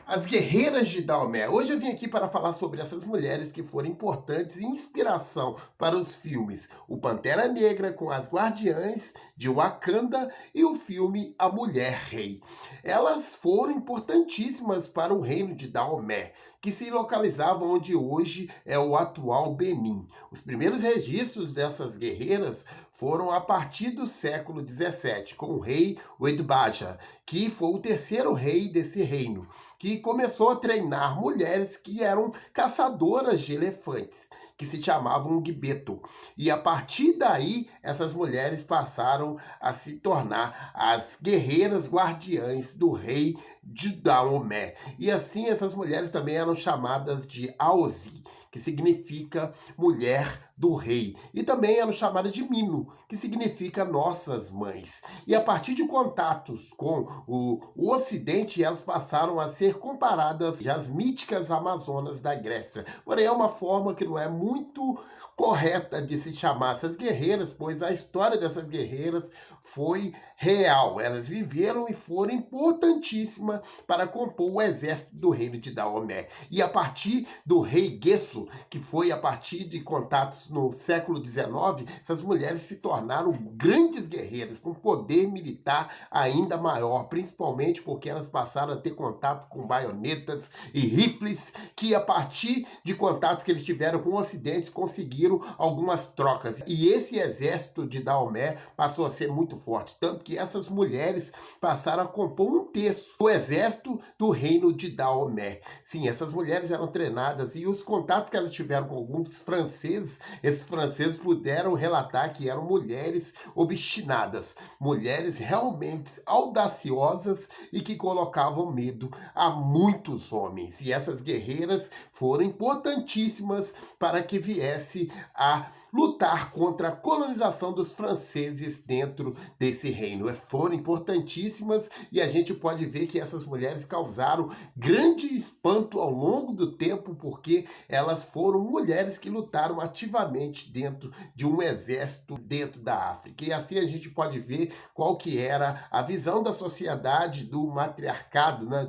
As guerreiras de Daomé. Hoje eu vim aqui para falar sobre essas mulheres que foram importantes e inspiração para os filmes O Pantera Negra com as Guardiãs de Wakanda e o filme A Mulher Rei. Elas foram importantíssimas para o reino de Daomé, que se localizava onde hoje é o atual Benin. Os primeiros registros dessas guerreiras foram a partir do século XVII, com o rei Oedbaja, que foi o terceiro rei desse reino, que começou a treinar mulheres que eram caçadoras de elefantes, que se chamavam Gbeto. E a partir daí, essas mulheres passaram a se tornar as guerreiras guardiãs do rei de Daomé. E assim, essas mulheres também eram chamadas de Aozi, que significa mulher do rei. E também eram chamadas de Mino, que significa nossas mães. E a partir de contatos com o Ocidente, elas passaram a ser comparadas às míticas Amazonas da Grécia. Porém, é uma forma que não é muito correta de se chamar essas guerreiras, pois a história dessas guerreiras foi real. Elas viveram e foram importantíssimas para compor o exército do reino de Daomé. E a partir do rei Gesso, que foi a partir de contatos no século XIX, essas mulheres se tornaram grandes guerreiras com poder militar ainda maior, principalmente porque elas passaram a ter contato com baionetas e rifles, que a partir de contatos que eles tiveram com o Ocidente conseguiram algumas trocas. E esse exército de Daomé passou a ser muito forte, tanto que essas mulheres passaram a compor um terço do exército do reino de Daomé. Sim, essas mulheres eram treinadas e os contatos que elas tiveram com alguns franceses, esses franceses puderam relatar que eram mulheres obstinadas, mulheres realmente audaciosas e que colocavam medo a muitos homens. E essas guerreiras foram importantíssimas para que viesse a lutar contra a colonização dos franceses dentro desse reino. Foram importantíssimas e a gente pode ver que essas mulheres causaram grande espanto ao longo do tempo, porque elas foram mulheres que lutaram ativamente dentro de um exército dentro da África. E assim a gente pode ver qual que era a visão da sociedade do matriarcado, né?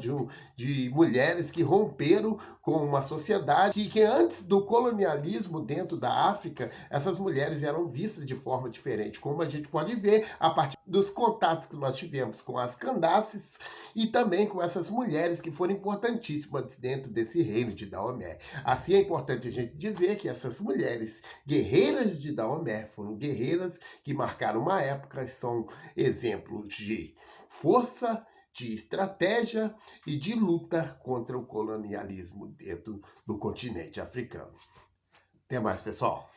De mulheres que romperam com uma sociedade que antes do colonialismo dentro da África, essas mulheres eram vistas de forma diferente, como a gente pode ver a partir dos contatos que nós tivemos com as Candaces e também com essas mulheres que foram importantíssimas dentro desse reino de Daomé. Assim é importante a gente dizer que essas mulheres guerreiras de Daomé foram guerreiras que marcaram uma época e são exemplos de força, de estratégia e de luta contra o colonialismo dentro do continente africano. Até mais, pessoal!